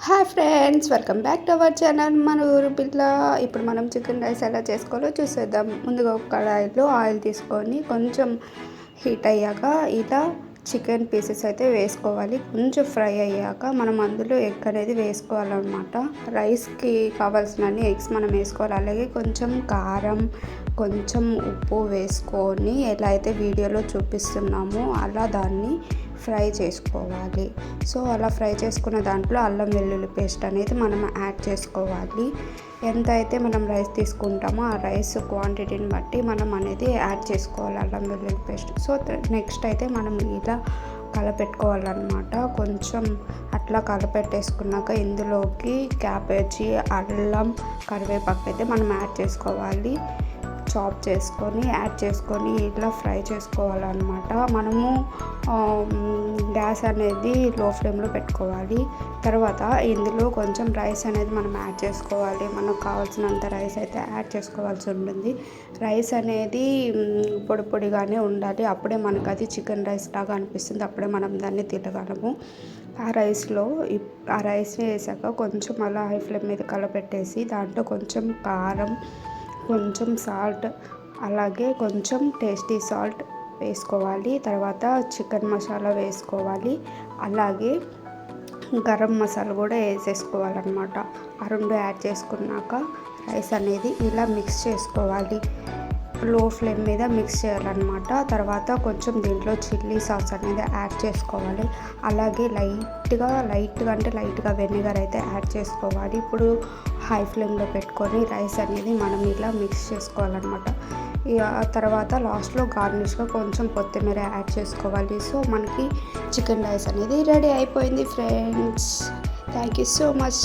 Hi friends, welcome back to our channel మన ఊరు పిల్ల. ఇప్పుడు మనం చికెన్ రైస్ ఎలా చేసుకోవాలో చూసేద్దాం. ముందుగా ఒక కడాయిలో ఆయిల్ తీసుకొని కొంచెం హీట్ అయ్యాక ఇలా చికెన్ పీసెస్ అయితే వేసుకోవాలి. కొంచెం ఫ్రై అయ్యాక మనం అందులో ఎగ్ అనేది వేసుకోవాలన్నమాట. రైస్కి కావాల్సిన ఎగ్స్ మనం వేసుకోవాలి. అలాగే కొంచెం కారం, కొంచెం ఉప్పు వేసుకొని ఎలా అయితే వీడియోలో చూపిస్తున్నామో అలా దాన్ని ఫ్రై చేసుకోవాలి. సో అలా ఫ్రై చేసుకున్న దాంట్లో అల్లం వెల్లుల్లి పేస్ట్ అనేది మనం యాడ్ చేసుకోవాలి. ఎంత అయితే మనం రైస్ తీసుకుంటామో ఆ రైస్ క్వాంటిటీని బట్టి మనం అనేది యాడ్ చేసుకోవాలి అల్లం వెల్లుల్లి పేస్ట్. సో నెక్స్ట్ అయితే మనం ఇలా కలపెట్టుకోవాలన్నమాట. కొంచెం అట్లా కలపెట్టేసుకున్నాక ఇందులోకి క్యాబేజీ, అల్లం, కరివేపాకు అయితే మనం యాడ్ చేసుకోవాలి. చాప్ చేసుకొని యాడ్ చేసుకొని ఇట్లా ఫ్రై చేసుకోవాలన్నమాట. మనము గ్యాస్ అనేది లో ఫ్లేమ్లో పెట్టుకోవాలి. తర్వాత ఇందులో కొంచెం రైస్ అనేది మనం యాడ్ చేసుకోవాలి. మనకు కావాల్సినంత రైస్ అయితే యాడ్ చేసుకోవాల్సి ఉంటుంది. రైస్ అనేది పొడి పొడిగానే ఉండాలి. అప్పుడే మనకు అది చికెన్ రైస్ లాగా అనిపిస్తుంది. అప్పుడే మనం దాన్ని తినగలము. ఆ రైస్ని వేసాక కొంచెం అలా హై ఫ్లేమ్ మీద కలపెట్టేసి దాంట్లో కొంచెం కారం, కొంచెం సాల్ట్, అలాగే కొంచెం టేస్టీ సాల్ట్ వేసుకోవాలి. తర్వాత చికెన్ మసాలా వేసుకోవాలి. అలాగే గరం మసాలా కూడా వేసేసుకోవాలన్నమాట. ఆ రెండు యాడ్ చేసుకున్నాక రైస్ అనేది ఇలా మిక్స్ చేసుకోవాలి. లో ఫ్లేమ్ మీద మిక్స్ చేయాలన్నమాట. తర్వాత కొంచెం దీంట్లో చిల్లీ సాస్ అనేది యాడ్ చేసుకోవాలి. అలాగే లైట్గా అంటే లైట్గా వెనిగర్ అయితే యాడ్ చేసుకోవాలి. ఇప్పుడు హై ఫ్లేమ్లో పెట్టుకొని రైస్ అనేది మనం ఇలా మిక్స్ చేసుకోవాలన్నమాట. ఆ తర్వాత లాస్ట్లో గార్నిష్గా కొంచెం కొత్తిమీర యాడ్ చేసుకోవాలి. సో మనకి చికెన్ రైస్ అనేది రెడీ అయిపోయింది friends. Thank you so much.